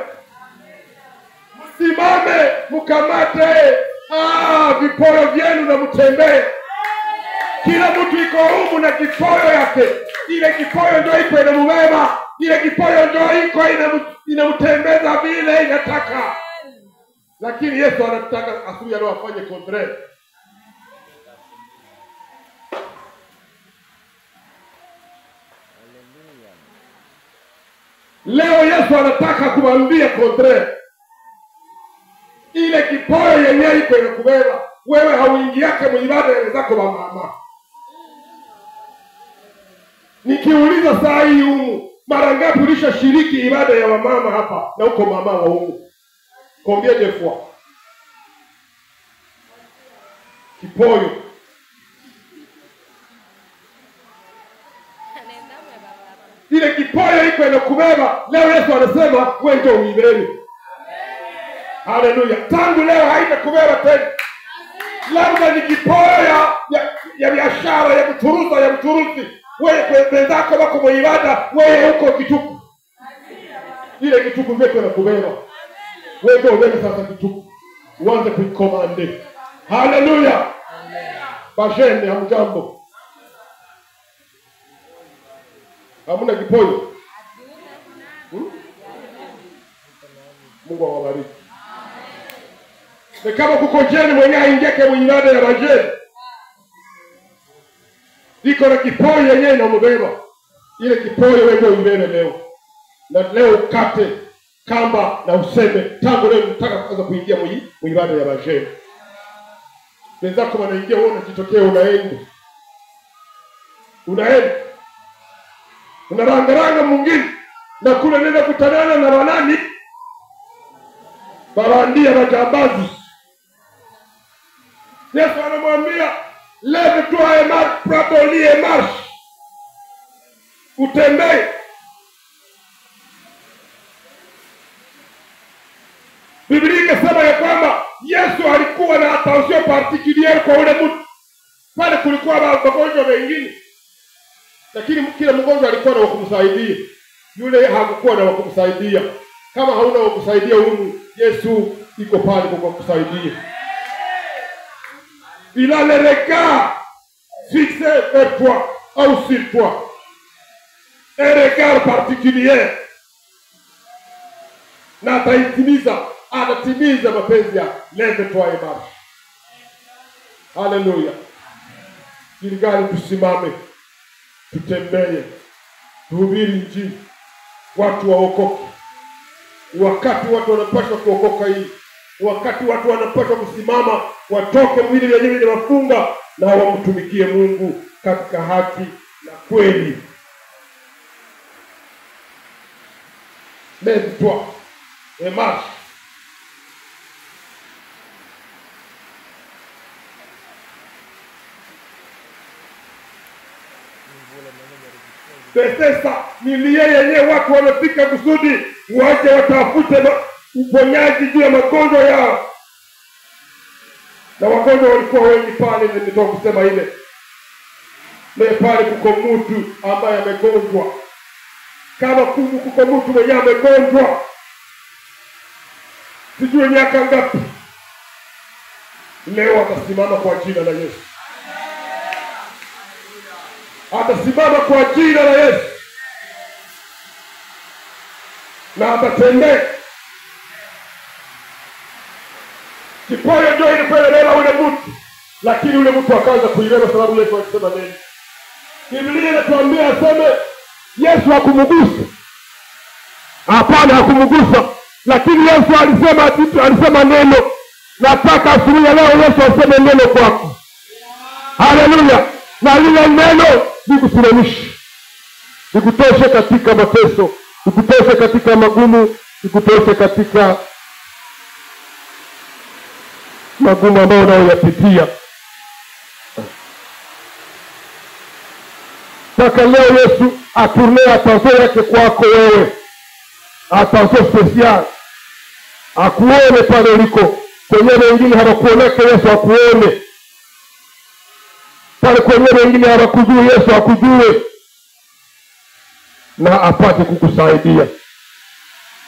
Simame mkamate vipoyo vyenu na mtembee. Kila mtu iko humu na kipoyo yake. Ile kipoyo ndio iko inamubeba. Ile kipoyo ndio iko inamtembeza vile inataka. Lakini Yesu anataka asubuhi leo afanye contraire. Leo Yesu anataka kumwambia contraire. Ile kipoyo yenyewe iko inakubeba. Wewe hauingiake muibada zako wa mama. Nikiuliza saa hii humu, mara ngapi ulishashiriki ibada ya wamama hapa na uko mama wa humu? Combien de fois? Kipoyo. Ile kipoyo iko inakubeba. Leo Yesu anasema wewe ndio uibebe. Haleluya. Tangu leo haitakubeba tena. Labda ni kipoyo ya biashara, ya kuturuza, ya mturuzi. Wewe kwenzako wako muibada, wewe uko kituku. Ile kituku ndio inakubeba. Wewe ndio ubebe sasa kituku. Uanze kuikomande. Haleluya. Basheni hamjambo. Hamuna kipoyo? Mungu awabariki. Na kama kuko jeni mwenye haingeke muibada ya bajeni, iko na kipoyo yenyewe na mbeba. Ile kipoyo wewe ndio uibebe leo. Na leo ukate kamba na useme tangu leo nataka kuanza kuingia muibada ya bajeni. Wenzako wanaingia wewe unajitokea unaenda. Unarangaranga mwingine na kule nenda kutanana na wanani? Barandia na jambazi. Yesu anamwambia, lève-toi et marche, prends ton lit et marche. Utembee. Biblia inasema ya kwamba Yesu alikuwa na attention particulière kwa ule mtu. Pale kulikuwa magonjwa mengine, lakini kila mgonjwa alikuwa na wakumsaidia. Yule hakukuwa na wakumsaidia. Kama hauna wakusaidia huyu, Yesu iko pale kwa kukusaidia. Il a le regard fixé vers toi ou sur toi. Un regard particulier. Na anatimiza mapenzi ya lève-toi et marche. Haleluya. Gilgali tusimame. Tutembee. Tuhubiri Injili. Watu waokoke. Wakati watu wanapaswa kuokoka hii. Wakati watu wanapaswa kusimama, watoke mwili wenyewe ni wafunga, na wamtumikie Mungu katika haki na kweli. Lève-toi et marche. Sasa ni yeye watu wamefika kusudi waje watafute uponyaji juu ya magonjwa yao. Na wagonjwa walikuwa wengi pale, nilitoka kusema ile. Leo pale kuko mtu ambaye amegonjwa. Kama kuko mtu mwenye amegonjwa, sijui miaka ngapi, leo atasimama kwa jina la Yesu. Atasimama kwa jina la Yesu na atatembea. Kipoyo ndio ilikuwa inabeba ule mtu, lakini ule mtu akaanza kuibeba sababu Yesu alisema nini? Biblia inatuambia aseme Yesu hakumgusa. Hapana, hakumgusa, lakini Yesu alisema neno. Nataka asubuhi leo Yesu aseme neno kwako. Haleluya. Na lile neno likusimamishe, likutoshe katika mateso, likutoshe katika magumu, likutoshe katika magumu ambayo unayoyapitia. Sasa leo Yesu atournea attention yake kwako wewe. Attention special. Akuone pale uliko. Kwenye wengine hawakuoneke, Yesu akuone. Pale kwenye wengine hawakujui, Yesu akujue na apate kukusaidia.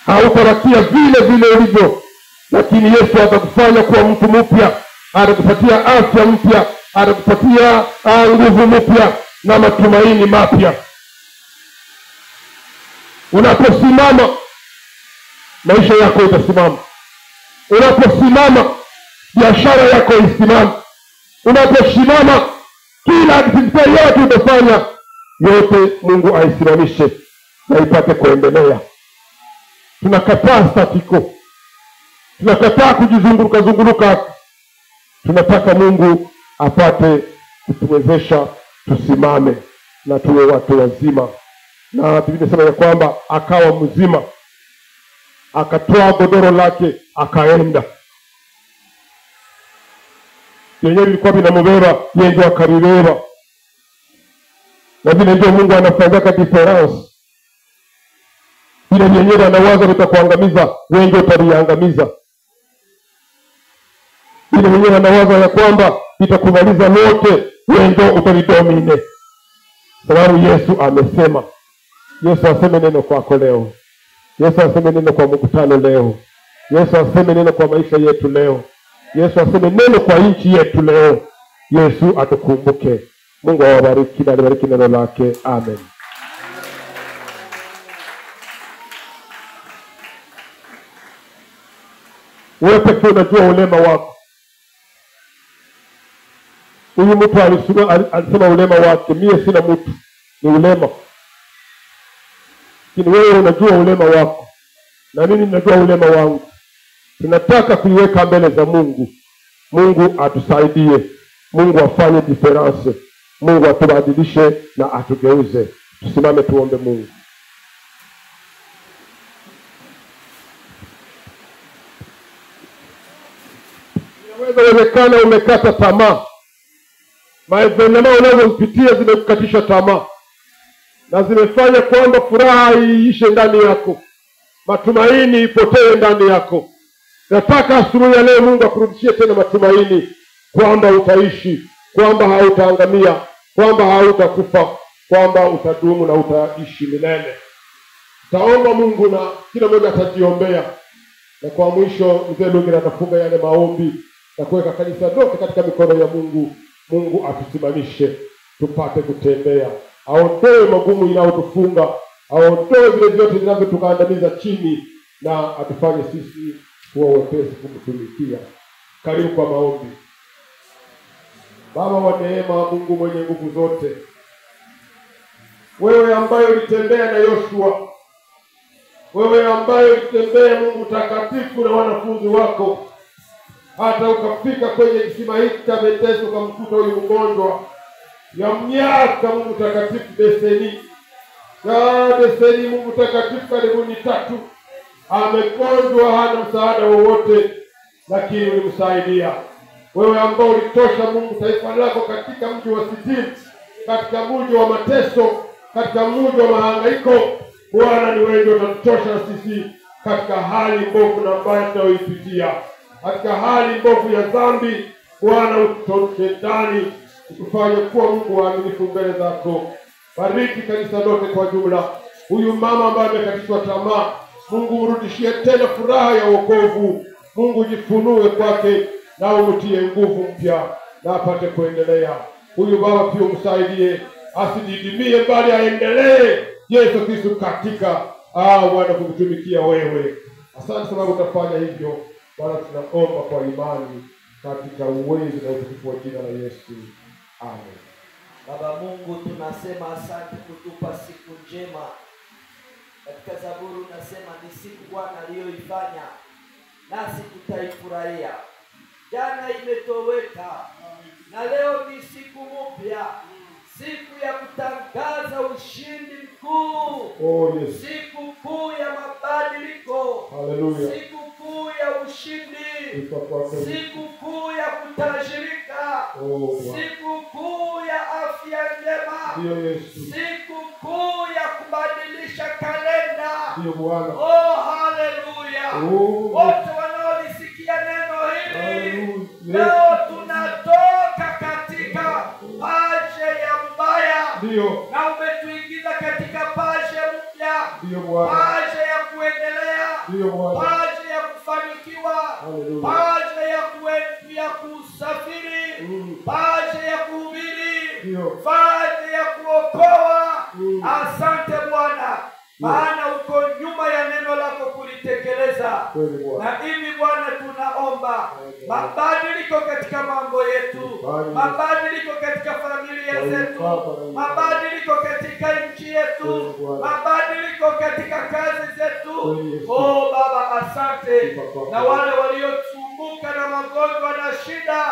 Hautarakia vile vile ulivyo, lakini Yesu atakufanya kuwa mtu mpya, atakupatia afya mpya, atakupatia nguvu mpya na matumaini mapya. Unaposimama, maisha yako itasimama. Unaposimama, biashara yako isimame. Unaposimama, kila kitu yote utafanya, yote Mungu aisimamishe na ipate kuendelea. Tunakataa statiko. Tunakataa kujizunguruka. Tunataka Mungu apate kutuwezesha tusimame na tuwe watu wazima. Na Biblia inasema ya kwamba akawa mzima, akatoa godoro lake akaenda. Yenyewe ilikuwa binamubeba, yeye ndio akaribeba. Na vile ndio Mungu anafanyaka difference. Ile yenyewe anawaza litakuangamiza, wewe ndio utaliangamiza. Ile yenyewe anawaza ya kwamba itakumaliza lote, wewe ndio utalidomine. Sababu Yesu amesema. Yesu aseme neno kwako leo. Yesu aseme neno kwa mkutano leo. Yesu aseme neno kwa maisha yetu leo. Yesu aseme neno kwa nchi yetu leo. Yesu atukumbuke. Mungu awabariki na alibariki neno lake. Amen. Wewe pekee unajua ulema wako. Huyu mtu alisema ulema wake, mie sina mtu, ni ulema. Lakini wewe unajua ulema wako, na mimi ninajua ulema wangu. Tunataka kuiweka mbele za Mungu. Mungu atusaidie. Mungu afanye difference. Mungu atubadilishe na atugeuze. Tusimame tuombe Mungu. Inawezekana umekata tamaa. Maendeleo unazopitia zimekukatisha tamaa, na zimefanya kwamba furaha iishe ndani yako, matumaini ipotee ndani yako. Nataka asubuhi ya leo Mungu akurudishie tena matumaini kwamba utaishi, kwamba hautaangamia, kwamba hautakufa, kwamba utadumu na utaishi milele. Taomba Mungu na kila mmoja atajiombea. Na kwa mwisho mzee Lungira atafunga yale maombi na kuweka kanisa lote katika mikono ya Mungu. Mungu atusimamishe tupate kutembea. Aondoe magumu inayotufunga, aondoe vile vyote vinavyotukandamiza chini, na atufanye sisi kuwa wepesi kumtumikia. Karibu kwa maombi. Baba wa neema, Mungu mwenye nguvu zote, wewe ambaye ulitembea na Yoshua, wewe ambaye ulitembea Mungu takatifu na wanafunzi wako, hata ukafika kwenye kisima hiki cha Bethesda ukamkuta huyu mgonjwa ya miaka, Mungu mtakatifu, beseni Mungu mtakatifu karibuni 3, amegonjwa, hana msaada wowote, lakini ulimsaidia. Wewe ambao ulitosha Mungu taifa lako katika mji wa Sitimu, katika mji wa mateso, katika mji wa mahangaiko, Bwana ni wewe ndio utatosha sisi katika hali mbovu na mbaya tunayoipitia, katika hali mbovu ya dhambi. Bwana utoshe ndani, utufanye kuwa Mungu waaminifu mbele zako. Bariki kanisa lote kwa jumla. Huyu mama ambaye amekatishwa tamaa, Mungu urudishie tena furaha ya wokovu. Mungu jifunue kwake na umtie nguvu mpya na apate kuendelea. Huyu baba pia umsaidie, asididimie bali aendelee Yesu Kristo katika Bwana kumtumikia wewe. Asante sababu utafanya hivyo. Bwana tunaomba kwa imani katika uwezo na utukufu wa jina la Yesu. Amen. Baba Mungu, tunasema asante kutupa siku njema. Katika Zaburi unasema ni siku Bwana aliyoifanya, nasi tutaifurahia. Jana imetoweka na leo ni siku mpya, siku ya kutangaza ushindi mkuu. Yes. Siku kuu ya mabadiliko. Hallelujah. Siku kuu ya ushindi. Siku kuu ya kutajirika. Siku kuu ya afya njema. Siku kuu ya kubadilisha kalenda. Hallelujah. Wote wanaolisikia neno hili, leo tunatoka katika paje ya mbaya na umetuingiza katika paje mpya, paje ya kuendelea, paje ya kufanikiwa, paje ya kusafiri, paje ya kuhubiri, paje ya kuokoa. Asante Bwana, maana uko nyuma ya neno lako kulitekeleza. Na hivi Bwana tunaomba mabadiliko katika mambo yetu, mabadiliko katika familia zetu, mabadiliko katika nchi yetu, mabadiliko katika kazi zetu. Baba asante. Na wale waliosumbuka na magonjwa na shida,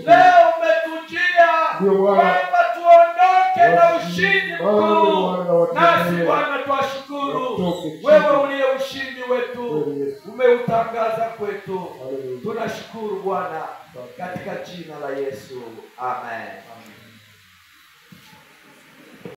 leo umetujia kwamba tuondoke na ushindi mkuu. Nasi Bwana twashukuru, wewe uliye ushindi wetu umeutangaza kwetu. Tunashukuru Bwana katika jina la Yesu. Amen.